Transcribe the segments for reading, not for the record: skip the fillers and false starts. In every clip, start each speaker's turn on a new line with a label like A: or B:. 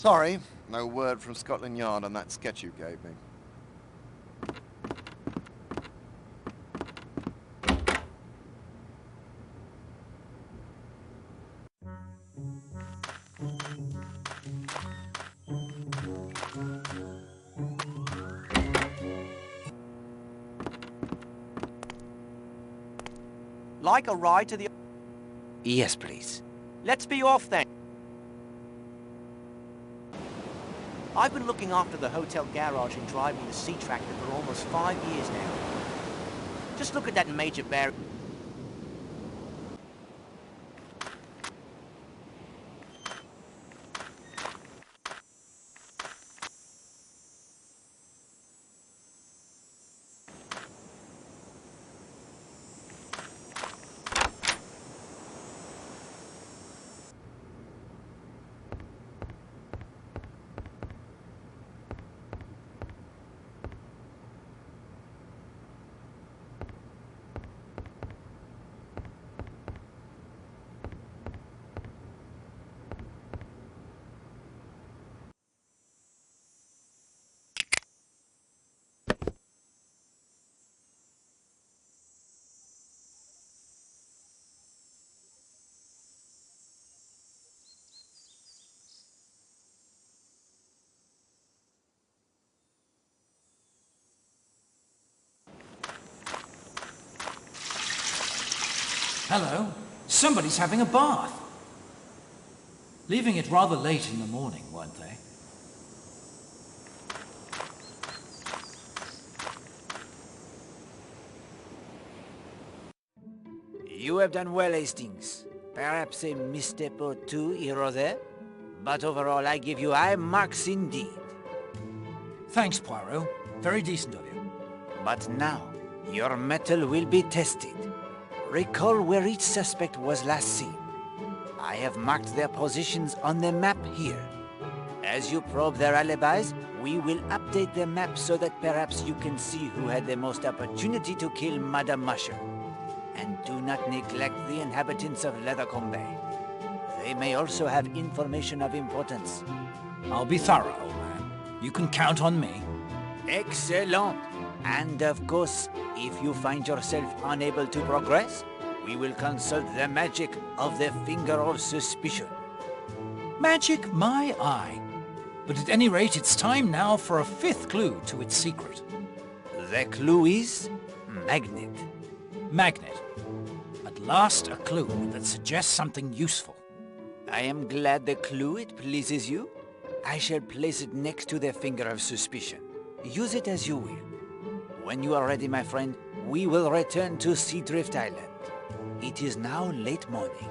A: Sorry, no word from Scotland Yard on that sketch you gave me.
B: Like a ride to the...
C: Yes, please.
B: Let's be off then. I've been looking after the hotel garage and driving the sea tractor for almost 5 years now. Just look at that major bear.
D: Hello. Somebody's having a bath. Leaving it rather late in the morning, weren't they?
C: You have done well, Hastings. Perhaps a misstep or two here or there, but overall I give you high marks indeed.
D: Thanks, Poirot. Very decent of you.
C: But now, your mettle will be tested. Recall where each suspect was last seen. I have marked their positions on the map here. As you probe their alibis, we will update the map so that perhaps you can see who had the most opportunity to kill Madame Masher. And do not neglect the inhabitants of Leathercombe Bay. They may also have information of importance.
D: I'll be thorough, old man. You can count on me.
C: Excellent! And of course, if you find yourself unable to progress, we will consult the magic of the Finger of Suspicion.
D: Magic my eye. But at any rate, it's time now for a fifth clue to its secret.
C: The clue is magnet.
D: Magnet. At last, a clue that suggests something useful.
C: I am glad the clue it pleases you. I shall place it next to the Finger of Suspicion. Use it as you will. When you are ready, my friend, we will return to Seadrift Island. It is now late morning.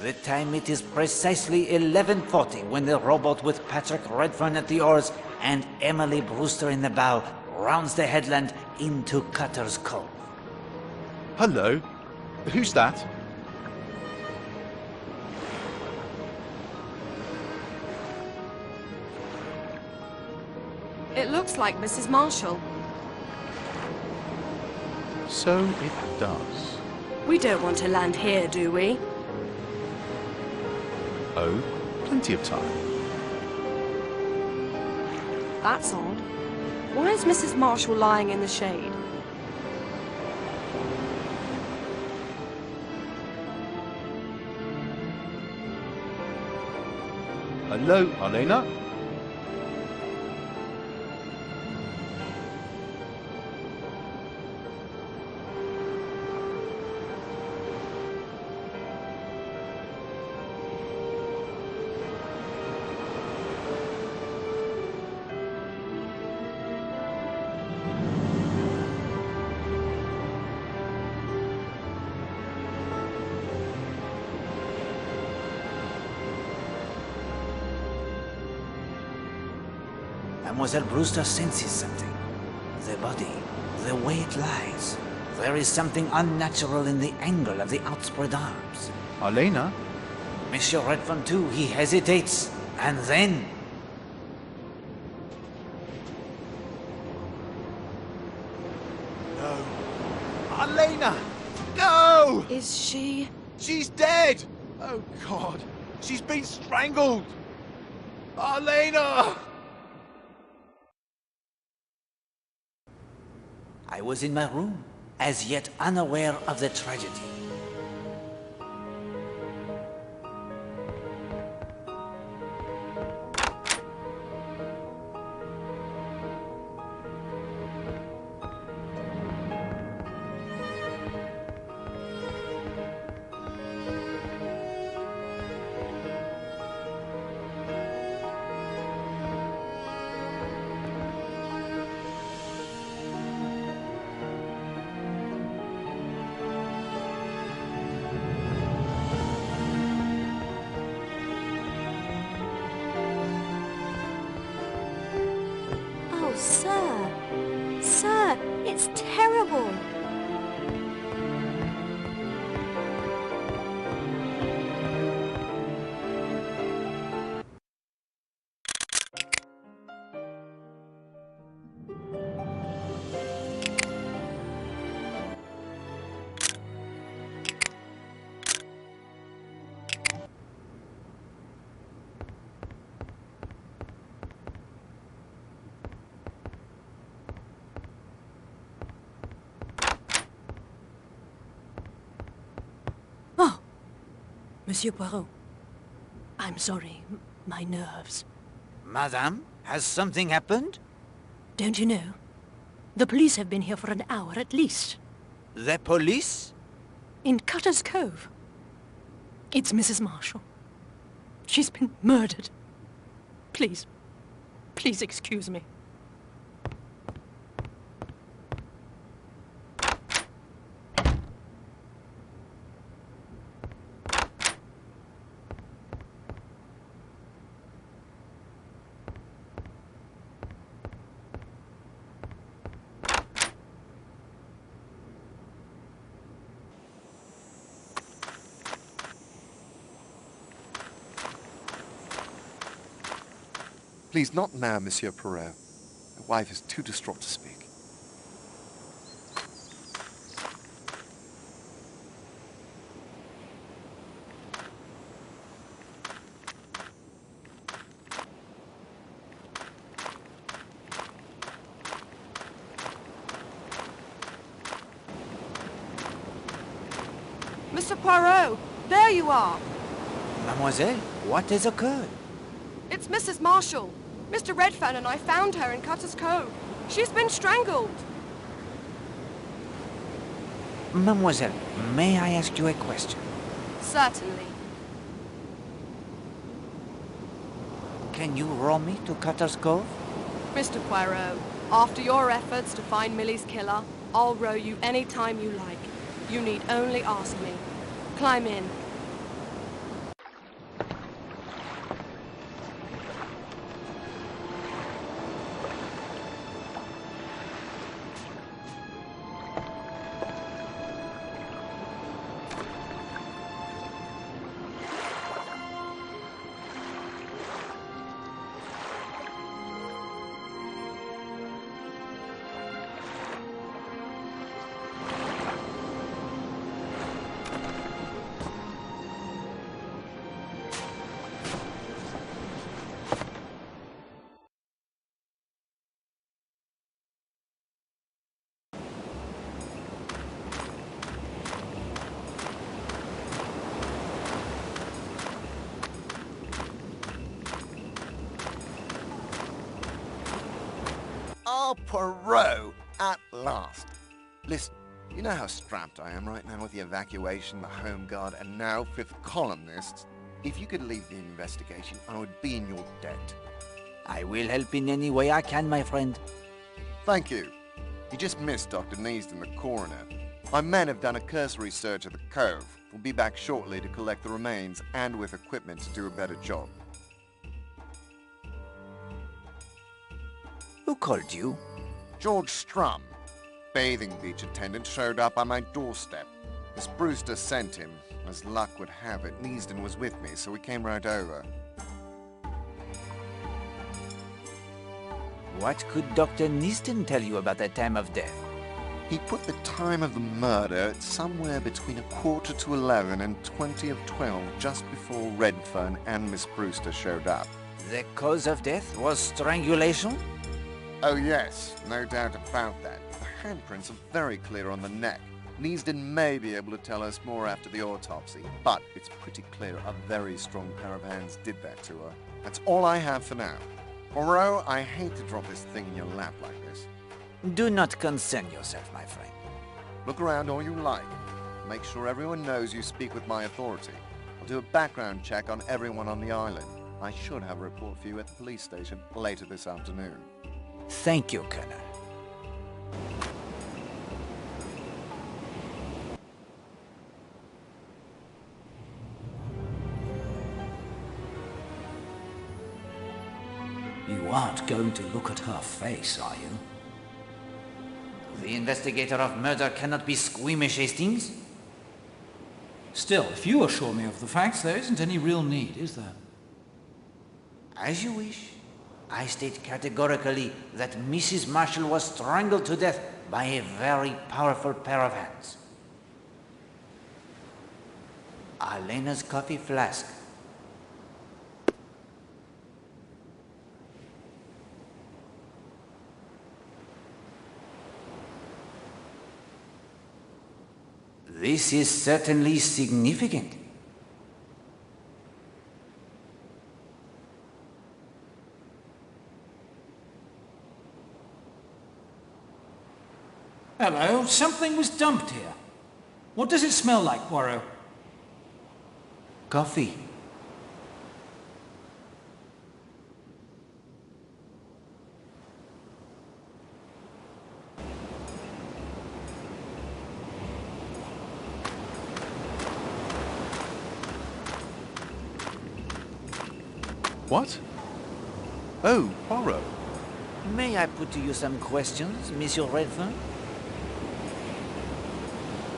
C: The time it is precisely 11:40 when the rowboat with Patrick Redfern at the oars and Emily Brewster in the bow rounds the headland into Cutter's Cove.
E: Hello? Who's that?
F: It looks like Mrs. Marshall.
E: So it does.
F: We don't want to land here, do we?
E: Oh, plenty of time.
F: That's odd. Why is Mrs. Marshall lying in the shade?
E: Hello, Elena?
C: Mademoiselle Brewster senses something. The body, the way it lies. There is something unnatural in the angle of the outspread arms.
E: Elena?
C: Monsieur Redfern too, he hesitates, and then...
E: No. Elena! No!
F: Is she?
E: She's dead! Oh, God. She's been strangled! Elena!
C: I was in my room, as yet unaware of the tragedy.
F: Oh, sir. Sir, it's terrible. Oh, Monsieur Poirot. I'm sorry. My nerves.
C: Madame, has something happened?
F: Don't you know? The police have been here for an hour at least.
C: The police?
F: In Cutter's Cove. It's Mrs. Marshall. She's been murdered. Please. Please excuse me.
A: Please, not now, Monsieur Poirot. My wife is too distraught to speak.
F: Mr. Poirot, there you are.
C: Mademoiselle, what has occurred?
F: It's Mrs. Marshall. Mr. Redfern and I found her in Cutter's Cove. She's been strangled.
C: Mademoiselle, may I ask you a question?
F: Certainly.
C: Can you row me to Cutter's Cove?
F: Mr. Poirot, after your efforts to find Millie's killer, I'll row you any time you like. You need only ask me. Climb in.
A: Oh, Poirot, at last. Listen, you know how strapped I am right now with the evacuation, the Home Guard, and now fifth columnists. If you could leave the investigation, I would be in your debt.
C: I will help in any way I can, my friend.
A: Thank you. You just missed Dr. Neasden, the coroner. My men have done a cursory search of the cove. We'll be back shortly to collect the remains and with equipment to do a better job.
C: called you?
A: George Strum, bathing beach attendant, showed up on my doorstep. Miss Brewster sent him. As luck would have it, Neasden was with me, so we came right over.
C: What could Dr. Neasden tell you about the time of death?
A: He put the time of the murder at somewhere between 11:15 and 12:20, just before Redfern and Miss Brewster showed up.
C: The cause of death was strangulation?
A: Oh yes, no doubt about that. The handprints are very clear on the neck. Neasden may be able to tell us more after the autopsy, but it's pretty clear a very strong pair of hands did that to her. That's all I have for now. Poirot, I hate to drop this thing in your lap like this.
C: Do not concern yourself, my friend.
A: Look around all you like. Make sure everyone knows you speak with my authority. I'll do a background check on everyone on the island. I should have a report for you at the police station later this afternoon.
C: Thank you, Colonel.
D: You aren't going to look at her face, are you?
C: The investigator of murder cannot be squeamish, Hastings.
D: Still, if you assure me of the facts, there isn't any real need, is there?
C: As you wish. I state categorically that Mrs. Marshall was strangled to death by a very powerful pair of hands. Elena's coffee flask. This is certainly significant.
D: Hello, something was dumped here. What does it smell like, Poirot?
C: Coffee.
E: What? Oh, Poirot.
C: May I put to you some questions, Monsieur Redfern?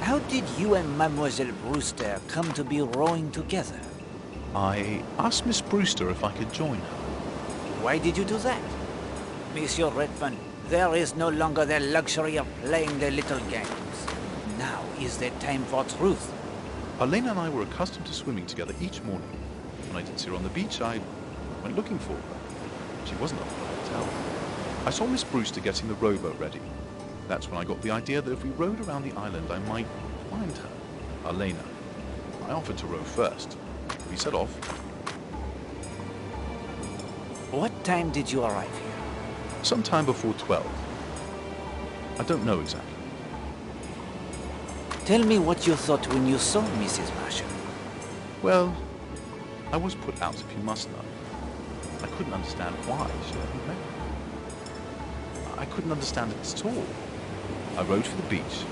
C: How did you and Mademoiselle Brewster come to be rowing together?
E: I asked Miss Brewster if I could join her.
C: Why did you do that? Monsieur Redfern, there is no longer the luxury of playing the little games. Now is the time for truth.
E: Elena and I were accustomed to swimming together each morning. When I didn't see her on the beach, I went looking for her. She wasn't up at the hotel. I saw Miss Brewster getting the rowboat ready. That's when I got the idea that if we rowed around the island, I might find her, Elena. I offered to row first. We set off.
C: What time did you arrive here?
E: Sometime before 12. I don't know exactly.
C: Tell me what you thought when you saw Mrs. Marshall.
E: Well, I was put out, if you must know. I couldn't understand why she let me marry. I couldn't understand it at all. I rowed for the beach.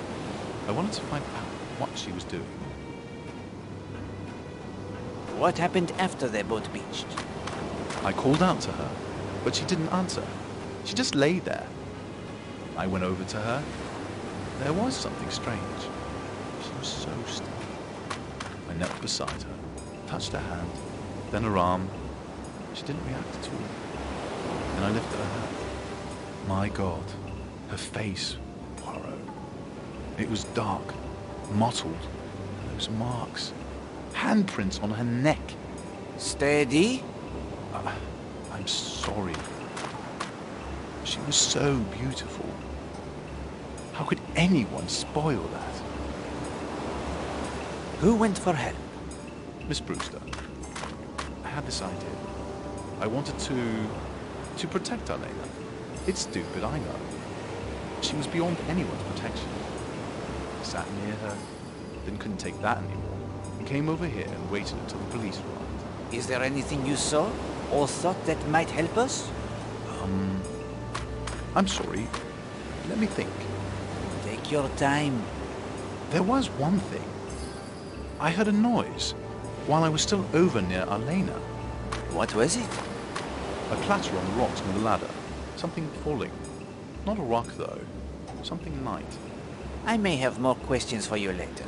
E: I wanted to find out what she was doing.
C: What happened after the boat beached?
E: I called out to her, but she didn't answer. She just lay there. I went over to her. There was something strange. She was so still. I knelt beside her, touched her hand, then her arm. She didn't react at all. Then I lifted her hand. My God, her face, Poirot. It was dark, mottled, those marks, handprints on her neck.
C: Steady.
E: I'm sorry. She was so beautiful. How could anyone spoil that?
C: Who went for help?
E: Miss Brewster. I had this idea. I wanted to protect Elena. It's stupid, I know. She was beyond anyone's protection. I sat near her, then couldn't take that anymore, and came over here and waited until the police arrived.
C: Is there anything you saw or thought that might help us?
E: I'm sorry. Let me think.
C: Take your time.
E: There was one thing. I heard a noise while I was still over near Elena.
C: What was it?
E: A clatter on the rocks near the ladder. Something falling. Not a rock, though. Something light.
C: I may have more questions for you later.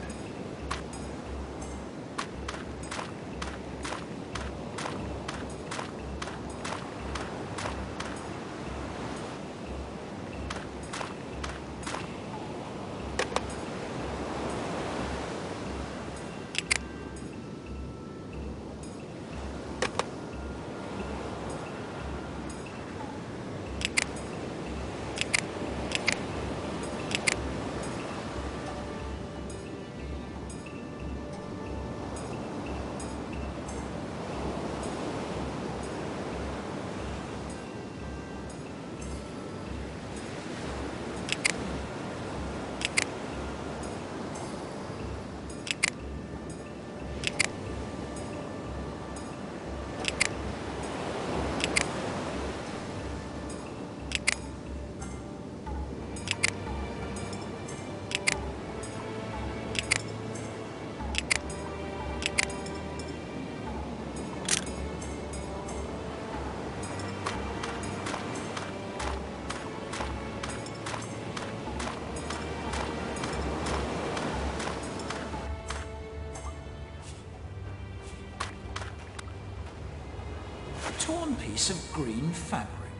D: Torn piece of green fabric.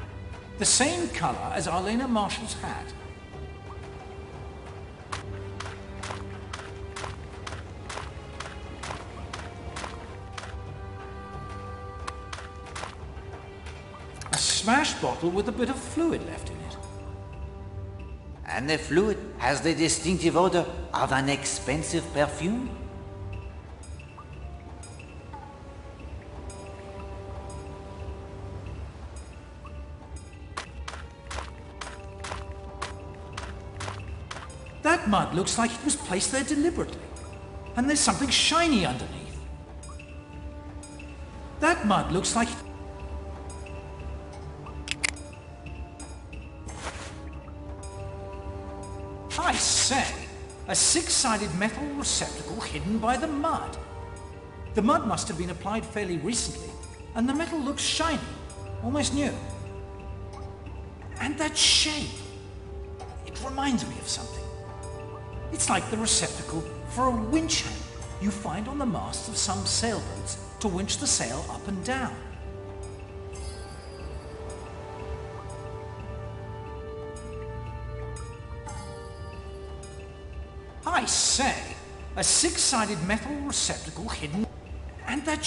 D: The same color as Arlena Marshall's hat. A smashed bottle with a bit of fluid left in it.
C: And the fluid has the distinctive odor of an expensive perfume?
D: That mud looks like it was placed there deliberately. And there's something shiny underneath. That mud looks like... I say, a six-sided metal receptacle hidden by the mud. The mud must have been applied fairly recently, and the metal looks shiny, almost new. And that shape, it reminds me of something. It's like the receptacle for a winch handle you find on the masts of some sailboats to winch the sail up and down. I say, a six-sided metal receptacle hidden, and that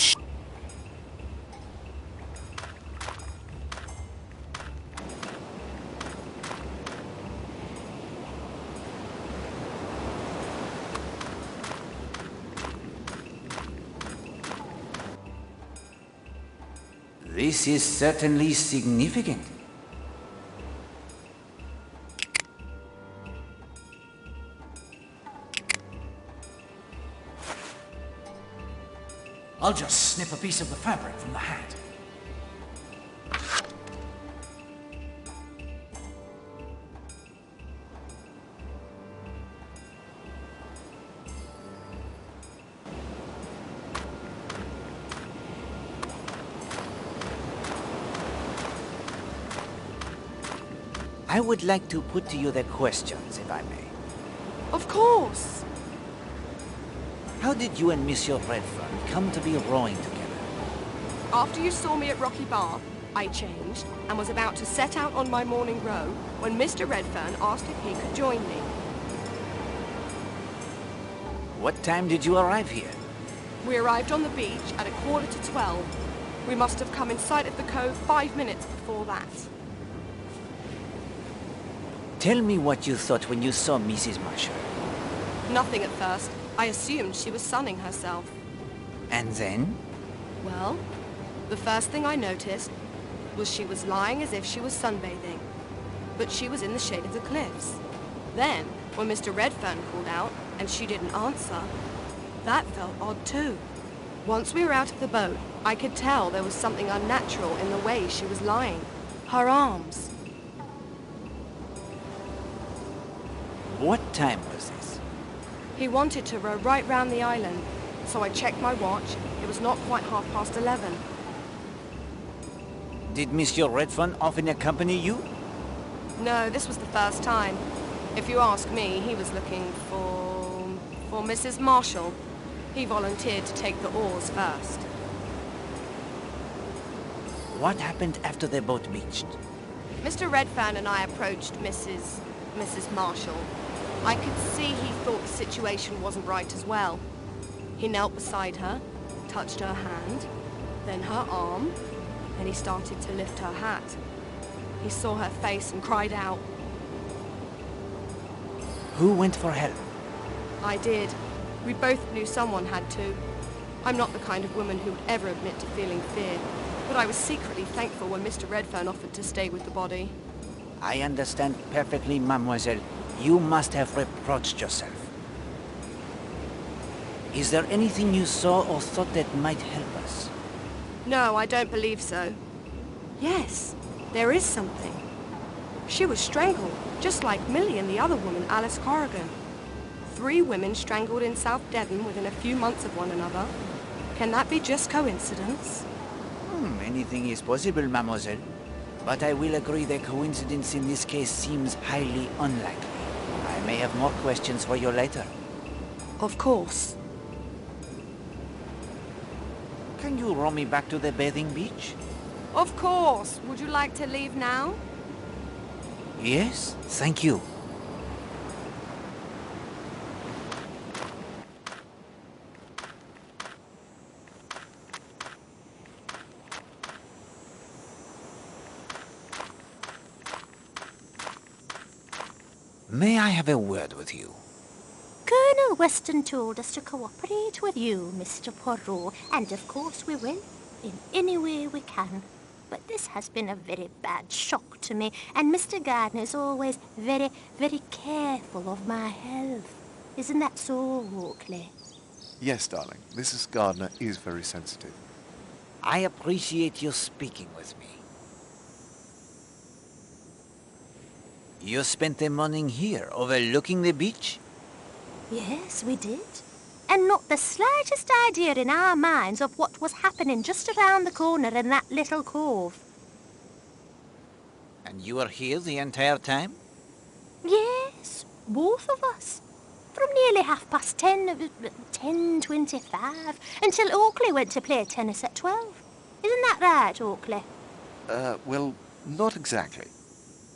C: This is certainly significant.
D: I'll just snip a piece of the fabric from the hat.
C: I would like to put to you the questions, if I may.
F: Of course.
C: How did you and Monsieur Redfern come to be rowing together?
F: After you saw me at Rocky Bath, I changed and was about to set out on my morning row when Mr. Redfern asked if he could join me.
C: What time did you arrive here?
F: We arrived on the beach at 11:45. We must have come in sight of the cove 5 minutes before that.
C: Tell me what you thought when you saw Mrs. Marshall.
F: Nothing at first. I assumed she was sunning herself.
C: And then?
F: Well, the first thing I noticed was she was lying as if she was sunbathing, but she was in the shade of the cliffs. Then, when Mr. Redfern called out and she didn't answer, that felt odd too. Once we were out of the boat, I could tell there was something unnatural in the way she was lying. Her arms.
C: What time was this?
F: He wanted to row right round the island, so I checked my watch. It was not quite 11:30.
C: Did Monsieur Redfern often accompany you?
F: No, this was the first time. If you ask me, he was looking for Mrs. Marshall. He volunteered to take the oars first.
C: What happened after the boat beached?
F: Mr. Redfern and I approached Mrs. Marshall. I could see he thought the situation wasn't right as well. He knelt beside her, touched her hand, then her arm, then he started to lift her hat. He saw her face and cried out.
C: Who went for help?
F: I did. We both knew someone had to. I'm not the kind of woman who would ever admit to feeling fear, but I was secretly thankful when Mr. Redfern offered to stay with the body.
C: I understand perfectly, mademoiselle. You must have reproached yourself. Is there anything you saw or thought that might help us?
F: No, I don't believe so. Yes, there is something. She was strangled, just like Millie and the other woman, Alice Corrigan. 3 women strangled in South Devon within a few months of one another. Can that be just coincidence?
C: Anything is possible, mademoiselle. But I will agree that coincidence in this case seems highly unlikely. I may have more questions for you later.
F: Of course.
C: Can you row me back to the bathing beach?
F: Of course. Would you like to leave now?
C: Yes, thank you. May I have a word with you?
G: Colonel Weston told us to cooperate with you, Mr. Poirot, and of course we will, in any way we can. But this has been a very bad shock to me, and Mr. Gardner's always very, very careful of my health. Isn't that so, Oakley?
A: Yes, darling. Mrs. Gardner is very sensitive.
C: I appreciate you speaking with me. You spent the morning here, overlooking the beach?
G: Yes, we did. And not the slightest idea in our minds of what was happening just around the corner in that little cove.
C: And you were here the entire time?
G: Yes, both of us. From nearly 10:30, 10:25, until Oakley went to play tennis at 12. Isn't that right, Oakley?
A: Well, not exactly.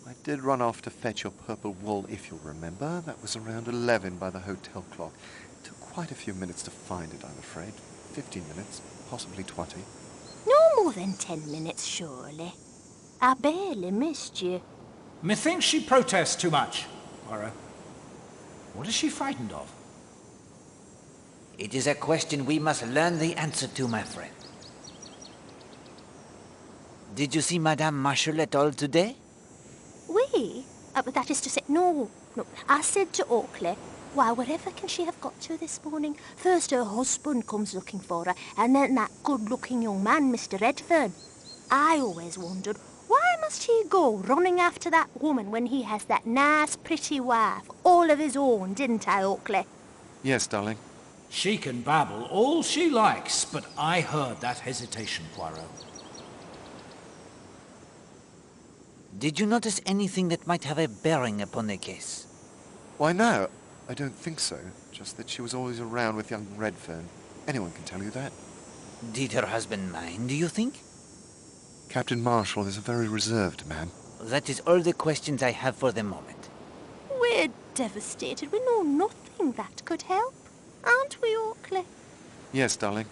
A: I did run off to fetch your purple wool, if you'll remember. That was around 11 by the hotel clock. It took quite a few minutes to find it, I'm afraid. 15 minutes, possibly 20.
G: No more than 10 minutes, surely. I barely missed you.
D: Methinks she protests too much, Poirot. What is she frightened of?
C: It is a question we must learn the answer to, my friend. Did you see Madame Marshall at all today?
G: We? But that is to say, no. I said to Oakley, why, wherever can she have got to this morning? First her husband comes looking for her, and then that good-looking young man, Mr. Redfern. I always wondered, why must he go running after that woman when he has that nice, pretty wife, all of his own, didn't I, Oakley?
A: Yes, darling.
D: She can babble all she likes, but I heard that hesitation, Poirot.
C: Did you notice anything that might have a bearing upon the case?
A: Why, no, I don't think so. Just that she was always around with young Redfern. Anyone can tell you that.
C: Did her husband mind, do you think?
A: Captain Marshall is a very reserved man.
C: That is all the questions I have for the moment.
G: We're devastated. We know nothing that could help. Aren't we, Oakley?
A: Yes, darling.